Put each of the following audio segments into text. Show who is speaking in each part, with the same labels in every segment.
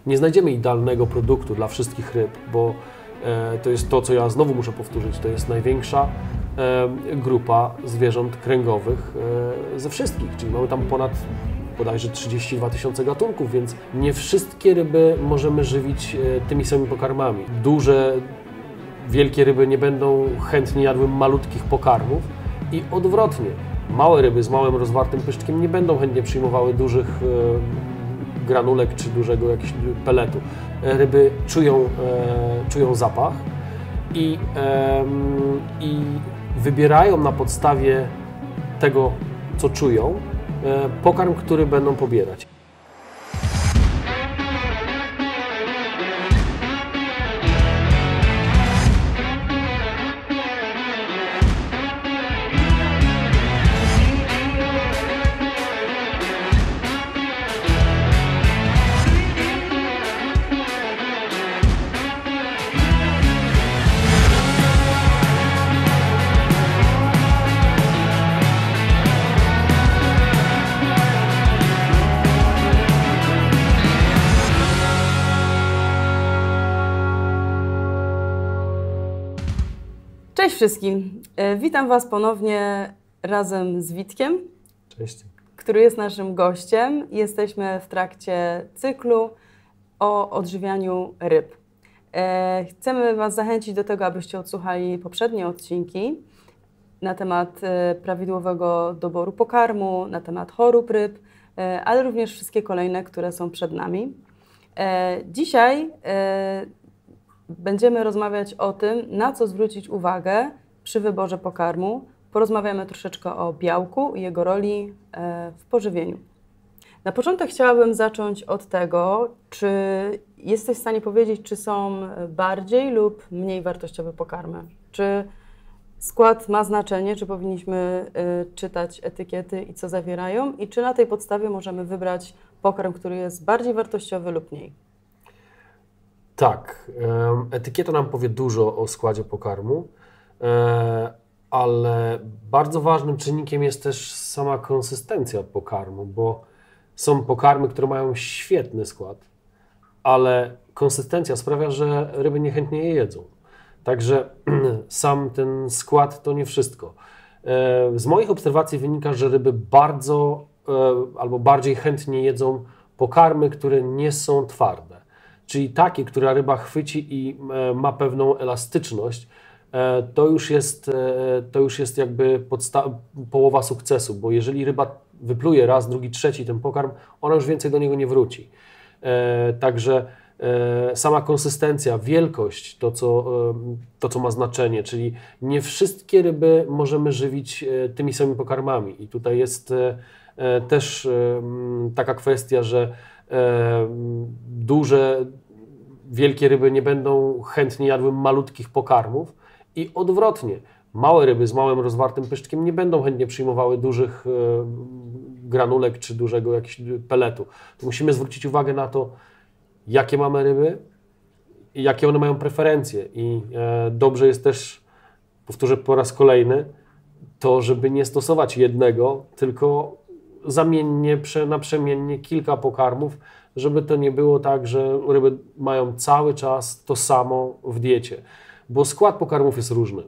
Speaker 1: Nie znajdziemy idealnego produktu dla wszystkich ryb, bo to jest to, co ja znowu muszę powtórzyć, to jest największa grupa zwierząt kręgowych ze wszystkich, czyli mamy tam ponad bodajże 32 000 gatunków, więc nie wszystkie ryby możemy żywić tymi samymi pokarmami. Wielkie ryby nie będą chętnie jadły malutkich pokarmów i odwrotnie. Małe ryby z małym rozwartym pyszczkiem nie będą chętnie przyjmowały dużych granulek czy dużego jakiegoś peletu. Ryby czują zapach i wybierają na podstawie tego, co czują, pokarm, który będą pobierać.
Speaker 2: Cześć wszystkim, witam Was ponownie razem z Witkiem,
Speaker 1: Cześć.
Speaker 2: Który jest naszym gościem. Jesteśmy w trakcie cyklu o odżywianiu ryb. Chcemy Was zachęcić do tego, abyście odsłuchali poprzednie odcinki na temat prawidłowego doboru pokarmu, na temat chorób ryb, ale również wszystkie kolejne, które są przed nami. Dzisiaj będziemy rozmawiać o tym, na co zwrócić uwagę przy wyborze pokarmu. Porozmawiamy troszeczkę o białku i jego roli w pożywieniu. Na początek chciałabym zacząć od tego, czy jesteś w stanie powiedzieć, czy są bardziej lub mniej wartościowe pokarmy? Czy skład ma znaczenie, czy powinniśmy czytać etykiety i co zawierają? I czy na tej podstawie możemy wybrać pokarm, który jest bardziej wartościowy lub mniej?
Speaker 1: Tak, etykieta nam powie dużo o składzie pokarmu, ale bardzo ważnym czynnikiem jest też sama konsystencja pokarmu, bo są pokarmy, które mają świetny skład, ale konsystencja sprawia, że ryby niechętnie je jedzą. Także sam ten skład to nie wszystko. Z moich obserwacji wynika, że ryby bardzo albo bardziej chętnie jedzą pokarmy, które nie są twarde. Czyli takie, które ryba chwyci i ma pewną elastyczność, to już jest jakby połowa sukcesu, bo jeżeli ryba wypluje raz, drugi, trzeci ten pokarm, ona już więcej do niego nie wróci. Także sama konsystencja, wielkość, to co ma znaczenie, czyli nie wszystkie ryby możemy żywić tymi samymi pokarmami i tutaj jest też taka kwestia, że wielkie ryby nie będą chętnie jadły malutkich pokarmów i odwrotnie. Małe ryby z małym rozwartym pyszczkiem nie będą chętnie przyjmowały dużych granulek czy dużego jakiegoś peletu. To musimy zwrócić uwagę na to, jakie mamy ryby i jakie one mają preferencje. I dobrze jest też, powtórzę po raz kolejny, to żeby nie stosować jednego, tylko zamiennie, naprzemiennie kilka pokarmów, żeby to nie było tak, że ryby mają cały czas to samo w diecie. Bo skład pokarmów jest różny.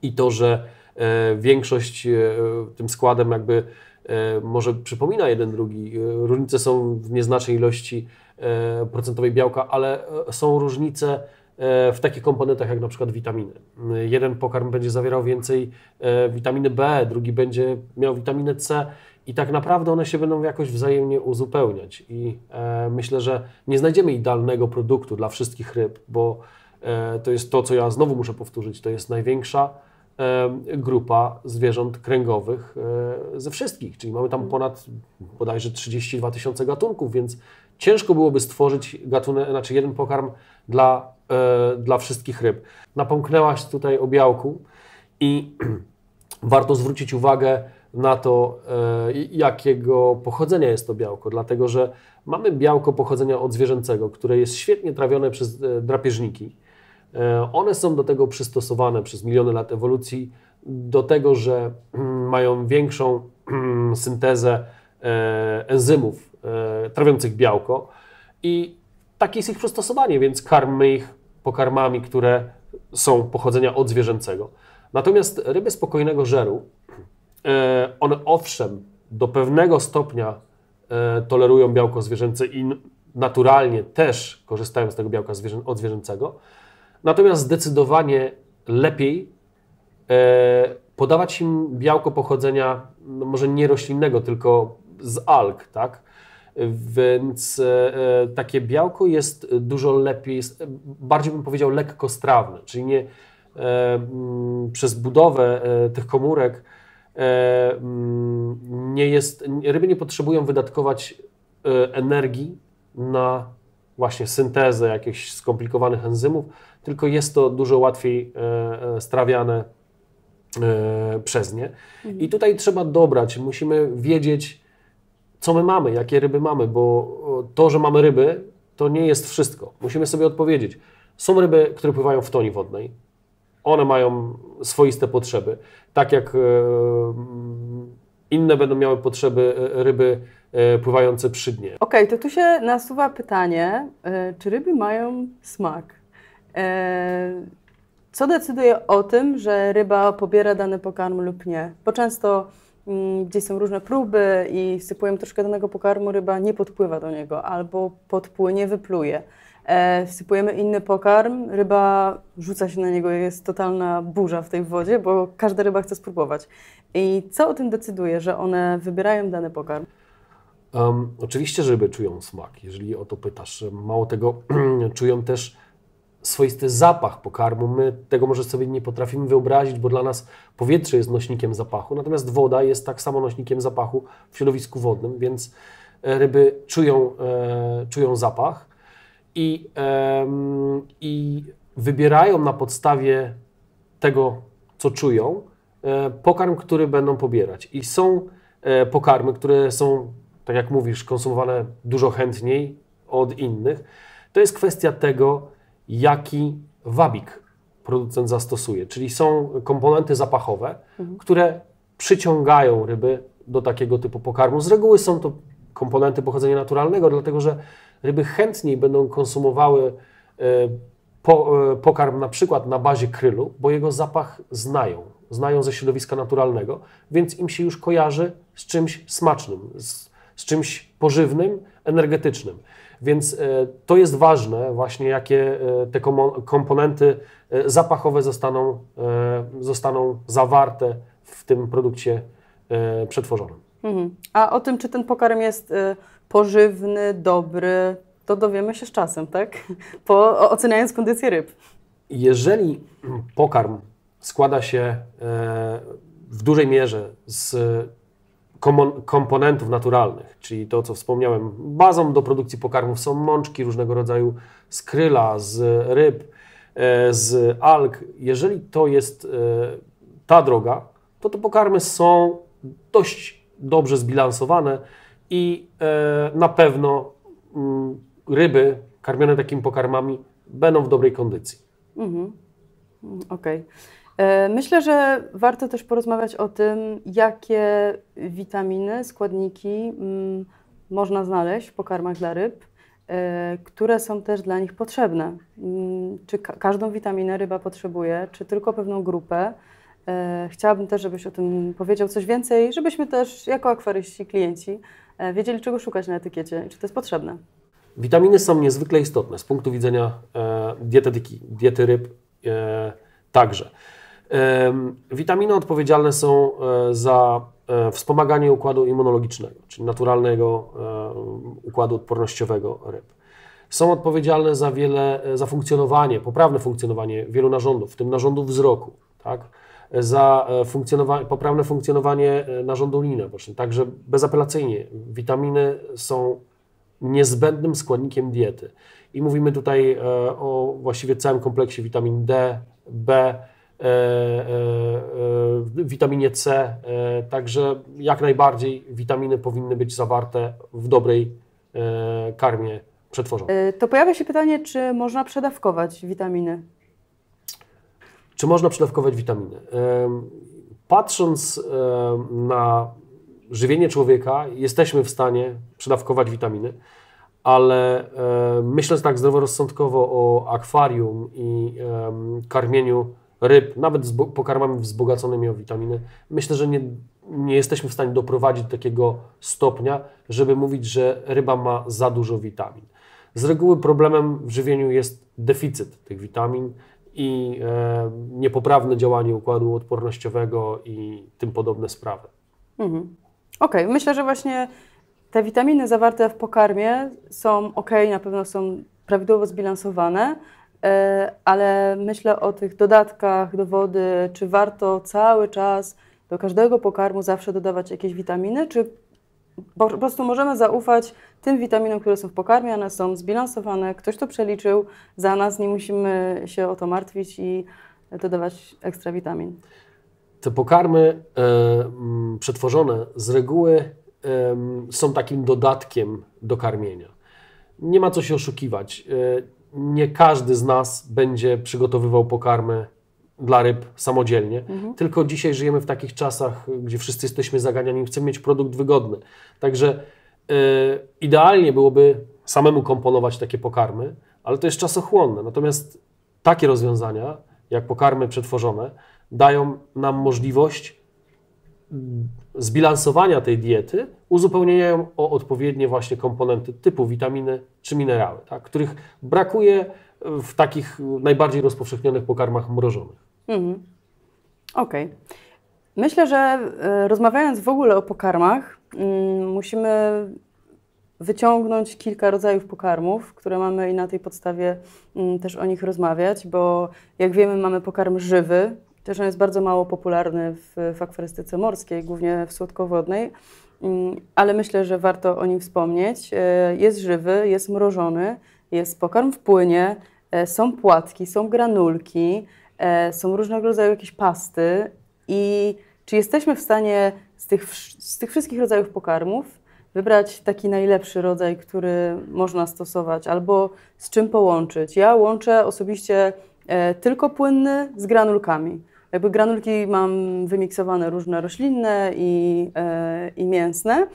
Speaker 1: I to, że większość tym składem jakby może przypomina jeden drugi, różnice są w nieznacznej ilości procentowej białka, ale są różnice w takich komponentach jak na przykład witaminy. Jeden pokarm będzie zawierał więcej witaminy B, drugi będzie miał witaminę C i tak naprawdę one się będą jakoś wzajemnie uzupełniać i myślę, że nie znajdziemy idealnego produktu dla wszystkich ryb, bo to jest to, co ja znowu muszę powtórzyć, to jest największa grupa zwierząt kręgowych ze wszystkich, czyli mamy tam ponad bodajże 32 000 gatunków, więc ciężko byłoby stworzyć jeden pokarm dla wszystkich ryb. Napomknęłaś tutaj o białku i warto zwrócić uwagę na to, jakiego pochodzenia jest to białko, dlatego że mamy białko pochodzenia odzwierzęcego, które jest świetnie trawione przez drapieżniki. One są do tego przystosowane przez miliony lat ewolucji, do tego, że mają większą syntezę enzymów trawiących białko i takie jest ich przystosowanie, więc karmmy ich pokarmami, które są pochodzenia odzwierzęcego. Natomiast ryby spokojnego żeru, one owszem do pewnego stopnia tolerują białko zwierzęce i naturalnie też korzystają z tego białka odzwierzęcego, natomiast zdecydowanie lepiej podawać im białko pochodzenia, no może nie roślinnego, tylko z alg, tak? Więc takie białko jest dużo lepiej, jest, bardziej bym powiedział lekkostrawne, czyli nie przez budowę tych komórek ryby nie potrzebują wydatkować energii na właśnie syntezę jakichś skomplikowanych enzymów, tylko jest to dużo łatwiej strawiane przez nie. I tutaj trzeba dobrać, musimy wiedzieć, co my mamy, jakie ryby mamy, bo to, że mamy ryby, to nie jest wszystko. Musimy sobie odpowiedzieć. Są ryby, które pływają w toni wodnej. One mają swoiste potrzeby. Tak jak inne będą miały potrzeby ryby pływające przy dnie.
Speaker 2: Okej, to tu się nasuwa pytanie, czy ryby mają smak? Co decyduje o tym, że ryba pobiera dany pokarm lub nie? Bo często gdzieś są różne próby i wsypujemy troszkę danego pokarmu, ryba nie podpływa do niego albo podpłynie, wypluje. Wsypujemy inny pokarm, ryba rzuca się na niego, jest totalna burza w tej wodzie, bo każda ryba chce spróbować. I co o tym decyduje, że one wybierają dany pokarm?
Speaker 1: Oczywiście, że ryby czują smak, jeżeli o to pytasz. Mało tego, czują też swoisty zapach pokarmu. My tego może sobie nie potrafimy wyobrazić, bo dla nas powietrze jest nośnikiem zapachu, natomiast woda jest tak samo nośnikiem zapachu w środowisku wodnym, więc ryby czują zapach i wybierają na podstawie tego, co czują, pokarm, który będą pobierać. I są pokarmy, które są, tak jak mówisz, konsumowane dużo chętniej od innych. To jest kwestia tego, jaki wabik producent zastosuje. Czyli są komponenty zapachowe, które przyciągają ryby do takiego typu pokarmu. Z reguły są to komponenty pochodzenia naturalnego, dlatego że ryby chętniej będą konsumowały pokarm na przykład na bazie krylu, bo jego zapach znają ze środowiska naturalnego, więc im się już kojarzy z czymś smacznym, z czymś pożywnym, energetycznym. Więc to jest ważne właśnie, jakie te komponenty zapachowe zostaną zawarte w tym produkcie przetworzonym.
Speaker 2: A o tym, czy ten pokarm jest pożywny, dobry, to dowiemy się z czasem, tak? Oceniając kondycję ryb.
Speaker 1: Jeżeli pokarm składa się w dużej mierze z komponentów naturalnych, czyli to, co wspomniałem, bazą do produkcji pokarmów są mączki różnego rodzaju z kryla, z ryb, z alg. Jeżeli to jest ta droga, to te pokarmy są dość dobrze zbilansowane i na pewno ryby karmione takimi pokarmami będą w dobrej kondycji.
Speaker 2: Okej. Myślę, że warto też porozmawiać o tym, jakie witaminy, składniki można znaleźć w pokarmach dla ryb, które są też dla nich potrzebne. Czy każdą witaminę ryba potrzebuje, czy tylko pewną grupę? Chciałabym też, żebyś o tym powiedział coś więcej, żebyśmy też jako akwaryści, klienci wiedzieli, czego szukać na etykiecie i czy to jest potrzebne.
Speaker 1: Witaminy są niezwykle istotne z punktu widzenia dietetyki, diety ryb także. Witaminy odpowiedzialne są za wspomaganie układu immunologicznego, czyli naturalnego układu odpornościowego ryb. Są odpowiedzialne za funkcjonowanie, poprawne funkcjonowanie wielu narządów, w tym narządu wzroku, tak? Za poprawne funkcjonowanie narządu liny, także bezapelacyjnie. Witaminy są niezbędnym składnikiem diety. I mówimy tutaj o właściwie całym kompleksie witamin D, B, witaminie C, także jak najbardziej witaminy powinny być zawarte w dobrej karmie przetworzonej.
Speaker 2: To pojawia się pytanie, czy można przedawkować witaminy?
Speaker 1: Czy można przedawkować witaminy? Patrząc na żywienie człowieka, jesteśmy w stanie przedawkować witaminy, ale myśląc tak zdroworozsądkowo o akwarium i karmieniu ryb, nawet z pokarmami wzbogaconymi o witaminy, myślę, że nie jesteśmy w stanie doprowadzić do takiego stopnia, żeby mówić, że ryba ma za dużo witamin. Z reguły problemem w żywieniu jest deficyt tych witamin i niepoprawne działanie układu odpornościowego i tym podobne sprawy.
Speaker 2: Okej, myślę, że właśnie te witaminy zawarte w pokarmie są na pewno są prawidłowo zbilansowane, ale myślę o tych dodatkach do wody, czy warto cały czas do każdego pokarmu zawsze dodawać jakieś witaminy, czy po prostu możemy zaufać tym witaminom, które są w pokarmie, one są zbilansowane, ktoś to przeliczył za nas, nie musimy się o to martwić i dodawać ekstra witamin.
Speaker 1: Te pokarmy przetworzone z reguły są takim dodatkiem do karmienia. Nie ma co się oszukiwać. Nie każdy z nas będzie przygotowywał pokarmy dla ryb samodzielnie, tylko dzisiaj żyjemy w takich czasach, gdzie wszyscy jesteśmy zaganiani i chcemy mieć produkt wygodny. Także idealnie byłoby samemu komponować takie pokarmy, ale to jest czasochłonne. Natomiast takie rozwiązania, jak pokarmy przetworzone, dają nam możliwość zbilansowania tej diety, uzupełnienia ją o odpowiednie właśnie komponenty typu witaminy czy minerały, tak, których brakuje w takich najbardziej rozpowszechnionych pokarmach mrożonych.
Speaker 2: Okej. Myślę, że rozmawiając w ogóle o pokarmach, musimy wyciągnąć kilka rodzajów pokarmów, które mamy i na tej podstawie też o nich rozmawiać, bo jak wiemy, mamy pokarm żywy, też on jest bardzo mało popularny w akwarystyce morskiej, głównie w słodkowodnej, ale myślę, że warto o nim wspomnieć. Jest żywy, jest mrożony, jest pokarm w płynie, są płatki, są granulki, są różnego rodzaju jakieś pasty i czy jesteśmy w stanie z tych wszystkich rodzajów pokarmów wybrać taki najlepszy rodzaj, który można stosować albo z czym połączyć? Ja łączę osobiście tylko płynny z granulkami. Jakby granulki mam wymiksowane różne roślinne i mięsne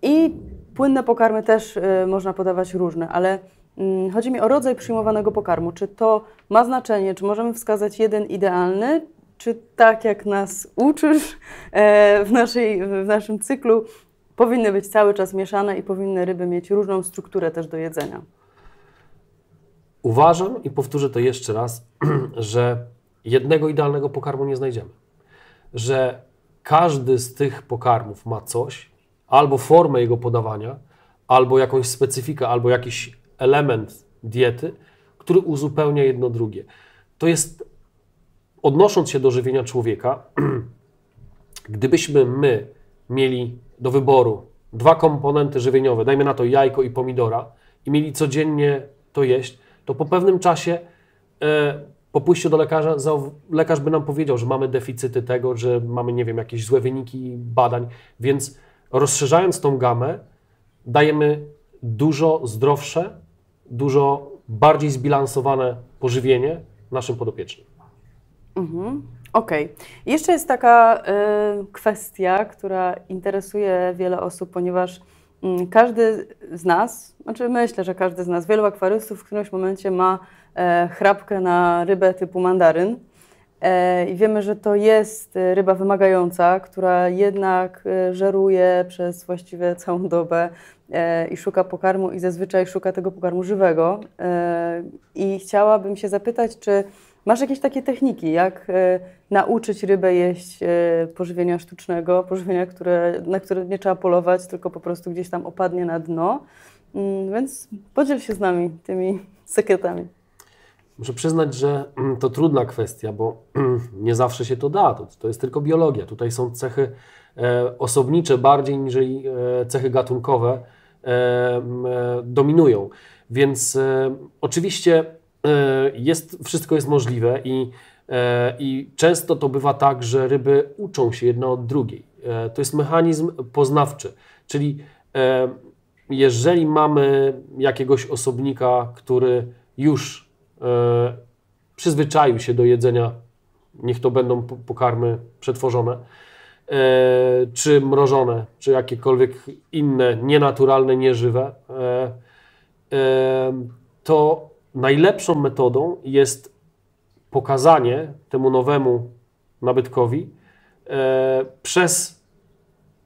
Speaker 2: i płynne pokarmy też można podawać różne, ale chodzi mi o rodzaj przyjmowanego pokarmu. Czy to ma znaczenie, czy możemy wskazać jeden idealny, czy tak jak nas uczysz w naszym cyklu, powinny być cały czas mieszane i powinny ryby mieć różną strukturę też do jedzenia?
Speaker 1: Uważam i powtórzę to jeszcze raz, że jednego idealnego pokarmu nie znajdziemy. Że każdy z tych pokarmów ma coś, albo formę jego podawania, albo jakąś specyfikę, albo jakiś element diety, który uzupełnia jedno drugie. To jest, odnosząc się do żywienia człowieka, gdybyśmy my mieli do wyboru 2 komponenty żywieniowe, dajmy na to jajko i pomidora, i mieli codziennie to jeść, to po pewnym czasie po pójściu do lekarza, lekarz by nam powiedział, że mamy deficyty tego, że mamy, nie wiem, jakieś złe wyniki badań, więc rozszerzając tą gamę, dajemy dużo zdrowsze, dużo bardziej zbilansowane pożywienie naszym podopiecznym.
Speaker 2: Okej. Jeszcze jest taka kwestia, która interesuje wiele osób, ponieważ każdy z nas, znaczy myślę, że każdy z nas, wielu akwarystów w którymś momencie ma chrapkę na rybę typu mandaryn. I wiemy, że to jest ryba wymagająca, która jednak żeruje przez właściwie całą dobę i szuka pokarmu i zazwyczaj szuka tego pokarmu żywego. I chciałabym się zapytać, czy masz jakieś takie techniki, jak nauczyć rybę jeść pożywienia sztucznego, pożywienia, na które nie trzeba polować, tylko po prostu gdzieś tam opadnie na dno. Więc podziel się z nami tymi sekretami.
Speaker 1: Muszę przyznać, że to trudna kwestia, bo nie zawsze się to da. To jest tylko biologia. Tutaj są cechy osobnicze bardziej niż cechy gatunkowe dominują. Więc oczywiście wszystko jest możliwe i często to bywa tak, że ryby uczą się jedna od drugiej. To jest mechanizm poznawczy, czyli jeżeli mamy jakiegoś osobnika, który już przyzwyczaił się do jedzenia, niech to będą pokarmy przetworzone, czy mrożone, czy jakiekolwiek inne, nienaturalne, nieżywe, to najlepszą metodą jest pokazanie temu nowemu nabytkowi przez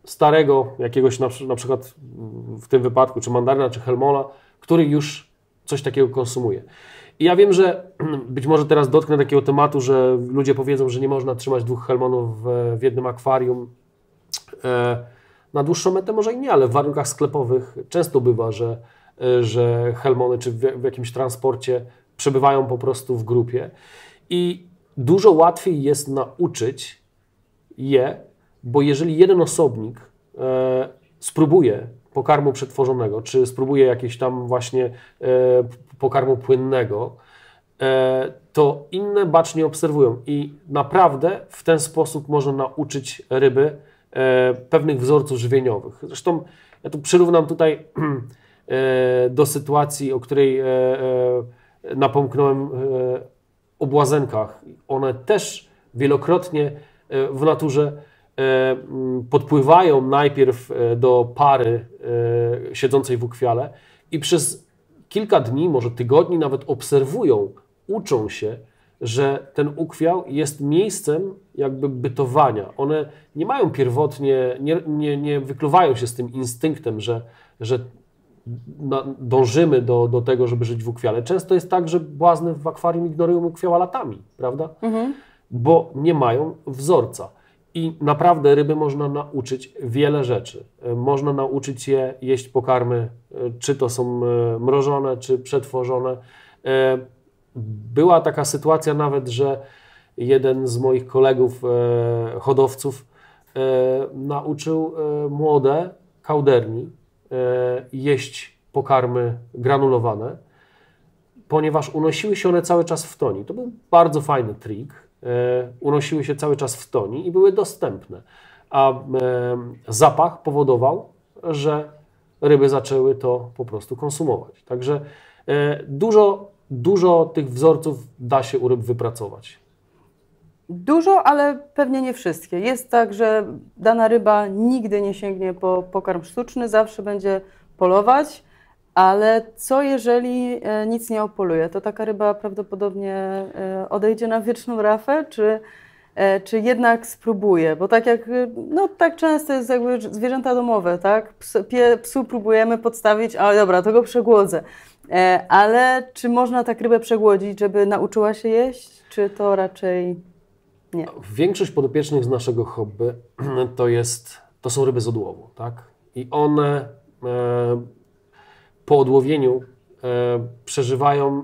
Speaker 1: starego jakiegoś, na przykład w tym wypadku, czy mandaryna, czy helmona, który już coś takiego konsumuje. I ja wiem, że być może teraz dotknę takiego tematu, że ludzie powiedzą, że nie można trzymać 2 helmonów w jednym akwarium. Na dłuższą metę może i nie, ale w warunkach sklepowych często bywa, że helmony czy w jakimś transporcie przebywają po prostu w grupie i dużo łatwiej jest nauczyć je, bo jeżeli jeden osobnik spróbuje pokarmu przetworzonego, czy spróbuje jakiegoś tam właśnie pokarmu płynnego, to inne bacznie obserwują i naprawdę w ten sposób można nauczyć ryby pewnych wzorców żywieniowych. Zresztą ja tu przyrównam tutaj do sytuacji, o której napomknąłem o błazenkach. One też wielokrotnie w naturze podpływają najpierw do pary siedzącej w ukwiale i przez kilka dni, może tygodni nawet obserwują, uczą się, że ten ukwiał jest miejscem jakby bytowania. One nie mają pierwotnie, nie wykluwają się z tym instynktem, że dążymy do tego, żeby żyć w ukwiale. Często jest tak, że błazny w akwarium ignorują ukwiała latami, prawda? Bo nie mają wzorca. I naprawdę ryby można nauczyć wiele rzeczy. Można nauczyć je jeść pokarmy, czy to są mrożone, czy przetworzone. Była taka sytuacja nawet, że jeden z moich kolegów hodowców nauczył młode kauderni jeść pokarmy granulowane, ponieważ unosiły się one cały czas w toni. To był bardzo fajny trik. Unosiły się cały czas w toni i były dostępne. A zapach powodował, że ryby zaczęły to po prostu konsumować. Także dużo tych wzorców da się u ryb wypracować.
Speaker 2: Dużo, ale pewnie nie wszystkie. Jest tak, że dana ryba nigdy nie sięgnie po pokarm sztuczny, zawsze będzie polować, ale co jeżeli nic nie opoluje? To taka ryba prawdopodobnie odejdzie na wieczną rafę, czy jednak spróbuje? Bo tak jak, no tak często jest jakby zwierzęta domowe, tak? Psu próbujemy podstawić, ale dobra, to go przegłodzę. Ale czy można tak rybę przegłodzić, żeby nauczyła się jeść, czy to raczej nie?
Speaker 1: Większość podopiecznych z naszego hobby to są ryby z odłowu, tak? I one po odłowieniu przeżywają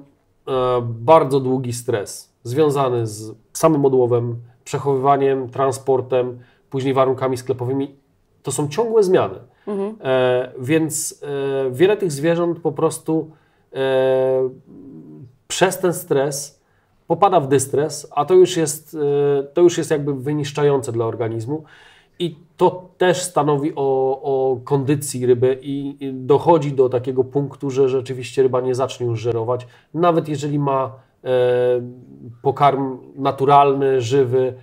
Speaker 1: bardzo długi stres związany z samym odłowem, przechowywaniem, transportem, później warunkami sklepowymi. To są ciągłe zmiany. Więc wiele tych zwierząt po prostu przez ten stres popada w dystres, a to już jest jakby wyniszczające dla organizmu i to też stanowi o kondycji ryby i dochodzi do takiego punktu, że rzeczywiście ryba nie zacznie już żerować, nawet jeżeli ma pokarm naturalny, żywy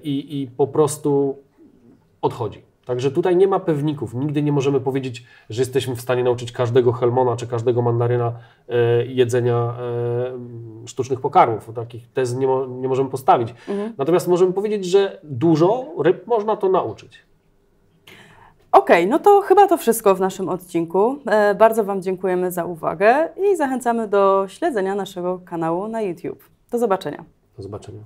Speaker 1: i po prostu odchodzi. Także tutaj nie ma pewników. Nigdy nie możemy powiedzieć, że jesteśmy w stanie nauczyć każdego helmona czy każdego mandaryna jedzenia sztucznych pokarmów. Takich tez nie możemy postawić. Natomiast możemy powiedzieć, że dużo ryb można to nauczyć.
Speaker 2: Okej, no to chyba to wszystko w naszym odcinku. Bardzo Wam dziękujemy za uwagę i zachęcamy do śledzenia naszego kanału na YouTube. Do zobaczenia.
Speaker 1: Do zobaczenia.